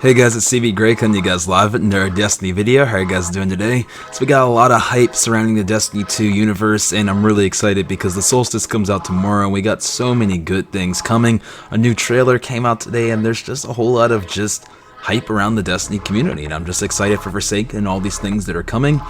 Hey guys, it's cbgray coming to you guys live in our Destiny video. How are you guys doing today? So we got a lot of hype surrounding the Destiny 2 universe, and I'm really excited because the Solstice comes out tomorrow and we got so many good things coming. A new trailer came out today and there's just a whole lot of just hype around the Destiny community, and I'm just excited for Forsaken and all these things that are coming.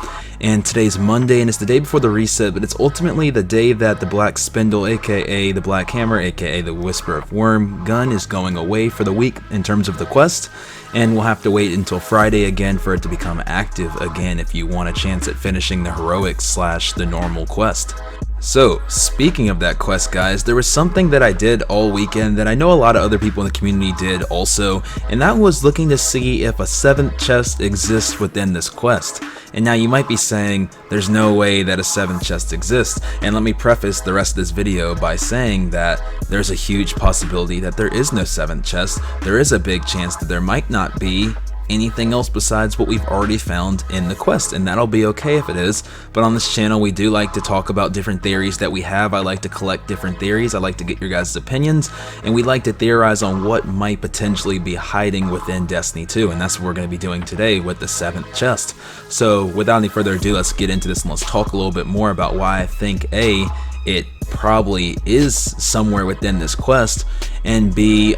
And today's Monday and it's the day before the reset, but it's ultimately the day that the Black Spindle, aka the Black Hammer, aka the Whisper of Worm gun is going away for the week in terms of the quest, and we'll have to wait until Friday again for it to become active again if you want a chance at finishing the heroic / the normal quest. So, speaking of that quest, guys, there was something that I did all weekend that I know a lot of other people in the community did also, and that was looking to see if a 7th chest exists within this quest. And now you might be saying, there's no way that a 7th chest exists, and let me preface the rest of this video by saying that there's a huge possibility that there is no 7th chest. There is a big chance that there might not be anything else besides what we've already found in the quest, and that'll be okay if it is. But on this channel we do like to talk about different theories that we have. I like to collect different theories, I like to get your guys' opinions, and we like to theorize on what might potentially be hiding within Destiny 2, and that's what we're going to be doing today with the 7th chest. So without any further ado, let's get into this and let's talk a little bit more about why I think A, it probably is somewhere within this quest, and B,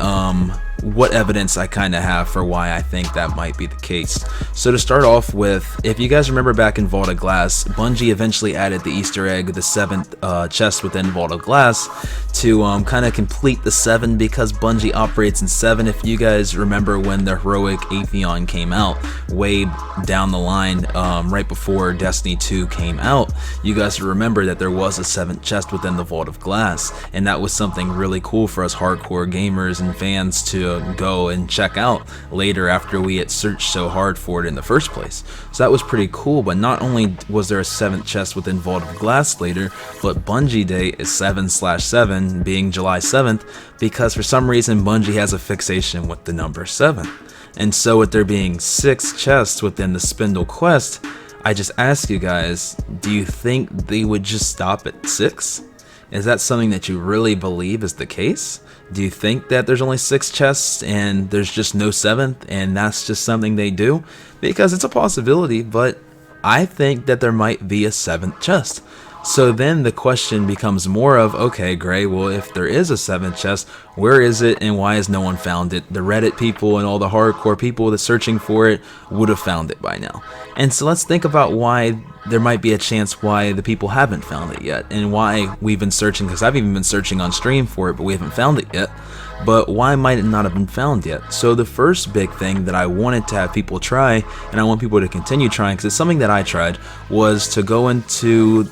what evidence I kind of have for why I think that might be the case. So to start off with, if you guys remember back in Vault of Glass, Bungie eventually added the Easter egg, the 7th chest within Vault of Glass, to kind of complete the 7, because Bungie operates in 7. If you guys remember when the heroic Atheon came out, way down the line, right before Destiny 2 came out, you guys remember that there was a 7th chest within the Vault of Glass, and that was something really cool for us hardcore gamers and fans to go and check out later after we had searched so hard for it in the first place. So that was pretty cool. But not only was there a 7th chest within Vault of Glass later, but Bungie Day is 7/7, being July 7th, because for some reason Bungie has a fixation with the number 7. And so with there being 6 chests within the Spindle quest, I just ask you guys, do you think they would just stop at 6? Is that something that you really believe is the case? Do you think that there's only 6 chests and there's just no 7th, and that's just something they do? Because it's a possibility, but I think that there might be a 7th chest. So then the question becomes more of, okay, Gray, well, if there is a 7th chest, where is it and why has no one found it? The Reddit people and all the hardcore people that's searching for it would have found it by now. And so let's think about why there might be a chance why the people haven't found it yet, and why we've been searching, because I've even been searching on stream for it, but we haven't found it yet. But why might it not have been found yet? So the first big thing that I wanted to have people try, and I want people to continue trying, because it's something that I tried, was to go into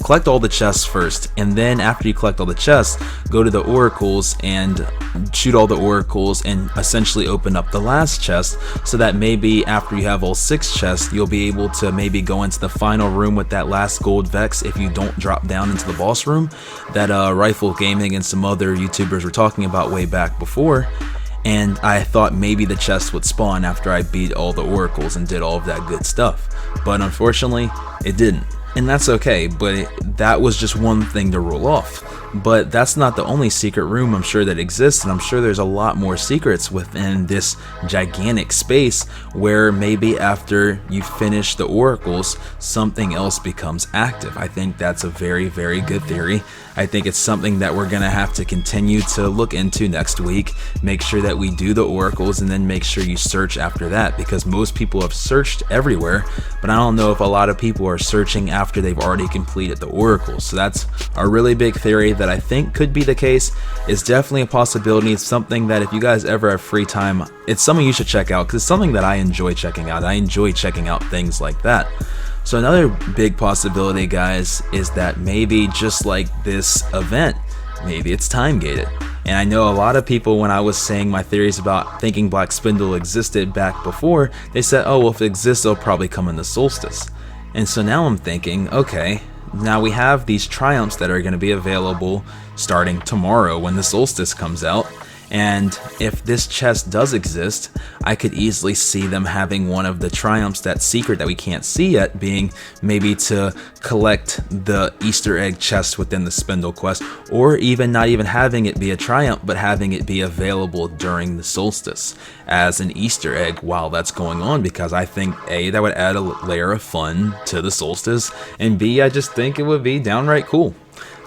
collect all the chests first, and then after you collect all the chests, go to the oracles and shoot all the oracles and essentially open up the last chest, so that maybe after you have all 6 chests, you'll be able to maybe go into the final room with that last gold Vex if you don't drop down into the boss room that Rifle Gaming and some other YouTubers were talking about way back before. And I thought maybe the chest would spawn after I beat all the oracles and did all of that good stuff, but unfortunately it didn't, and that's okay. But that was just one thing to rule off. But that's not the only secret room I'm sure that exists, and I'm sure there's a lot more secrets within this gigantic space where maybe after you finish the oracles, something else becomes active. I think that's a very, very good theory. I think it's something that we're gonna have to continue to look into next week. Make sure that we do the oracles, and then make sure you search after that, because most people have searched everywhere, but I don't know if a lot of people are searching after they've already completed the oracles. So that's a really big theory that I think could be the case. It's definitely a possibility. It's something that if you guys ever have free time, it's something you should check out, because it's something that I enjoy checking out. I enjoy checking out things like that. So another big possibility, guys, is that maybe just like this event, maybe it's time gated. And I know a lot of people, when I was saying my theories about thinking Black Spindle existed back before, they said, oh, well, if it exists, it'll probably come in the Solstice. And so now I'm thinking, okay, now we have these triumphs that are going to be available starting tomorrow when the Solstice comes out. And if this chest does exist, I could easily see them having one of the triumphs that's secret that we can't see yet, being maybe to collect the Easter egg chest within the Spindle quest, or even not even having it be a triumph, but having it be available during the solstice as an Easter egg while that's going on, because I think A, that would add a layer of fun to the solstice, and B, I just think it would be downright cool.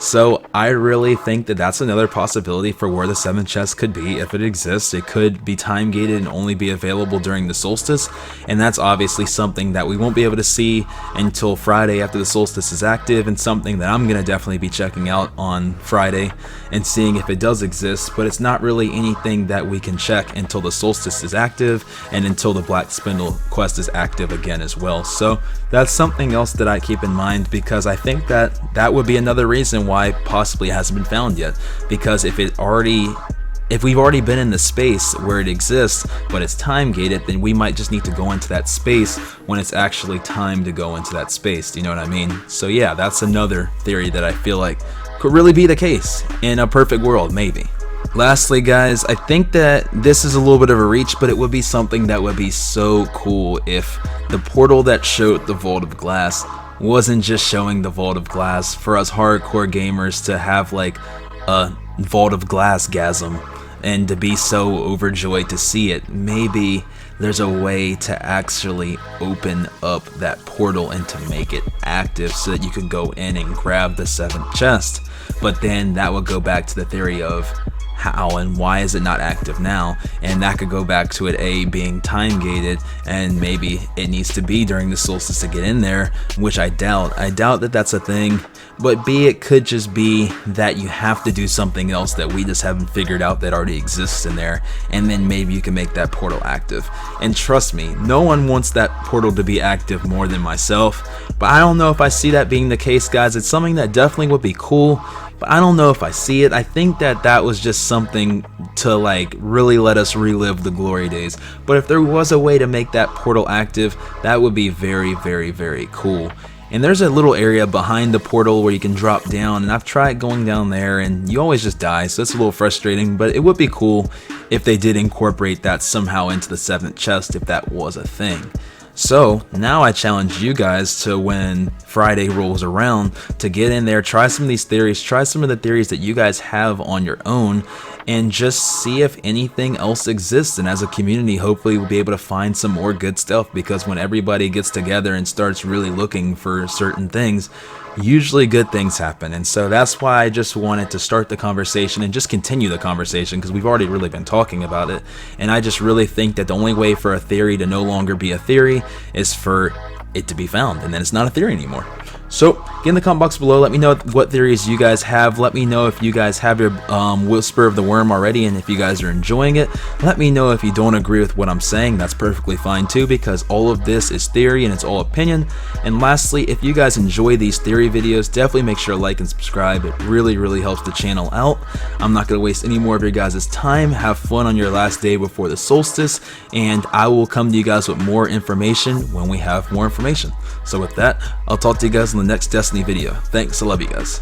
So I really think that that's another possibility for where the 7th chest could be if it exists. It could be time gated and only be available during the solstice, and that's obviously something that we won't be able to see until Friday after the solstice is active, and something that I'm going to definitely be checking out on Friday and seeing if it does exist. But it's not really anything that we can check until the solstice is active and until the Black Spindle quest is active again as well. So that's something else that I keep in mind, because I think that that would be another reason why possibly it hasn't been found yet, because if we've already been in the space where it exists but it's time gated, then we might just need to go into that space when it's actually time to go into that space. Do you know what I mean? So yeah, that's another theory that I feel like could really be the case in a perfect world, maybe. Lastly, guys, I think that this is a little bit of a reach, but it would be something that would be so cool if the portal that showed the Vault of Glass wasn't just showing the Vault of Glass for us hardcore gamers to have like a Vault of Glass-gasm and to be so overjoyed to see it. Maybe there's a way to actually open up that portal and to make it active so that you could go in and grab the 7th chest. But then that would go back to the theory of how and why is it not active now, and that could go back to it A, being time gated, and maybe it needs to be during the solstice to get in there, which I doubt that that's a thing. But B, it could just be that you have to do something else that we just haven't figured out that already exists in there, and then maybe you can make that portal active. And trust me, no one wants that portal to be active more than myself, but I don't know if I see that being the case, guys. It's something that definitely would be cool, but I don't know if I see it. I think that that was just something to like really let us relive the glory days. But if there was a way to make that portal active, that would be very, very, very cool. And there's a little area behind the portal where you can drop down, and I've tried going down there and you always just die, so it's a little frustrating. But it would be cool if they did incorporate that somehow into the 7th chest, if that was a thing. So now I challenge you guys to, when Friday rolls around, to get in there, try some of these theories, try some of the theories that you guys have on your own, and just see if anything else exists. And as a community, hopefully we'll be able to find some more good stuff, because when everybody gets together and starts really looking for certain things, usually good things happen. And so that's why I just wanted to start the conversation and just continue the conversation, because we've already really been talking about it. And I just really think that the only way for a theory to no longer be a theory is for it to be found, and then it's not a theory anymore. So get in the comment box below, let me know what theories you guys have. Let me know if you guys have your Whisper of the Worm already, and if you guys are enjoying it. Let me know if you don't agree with what I'm saying. That's perfectly fine too, because all of this is theory and it's all opinion. And lastly, if you guys enjoy these theory videos, definitely make sure to like and subscribe. It really, really helps the channel out. I'm not going to waste any more of your guys' time. Have fun on your last day before the solstice, and I will come to you guys with more information when we have more information. So with that, I'll talk to you guys in the next Destiny video. Thanks, I love you guys.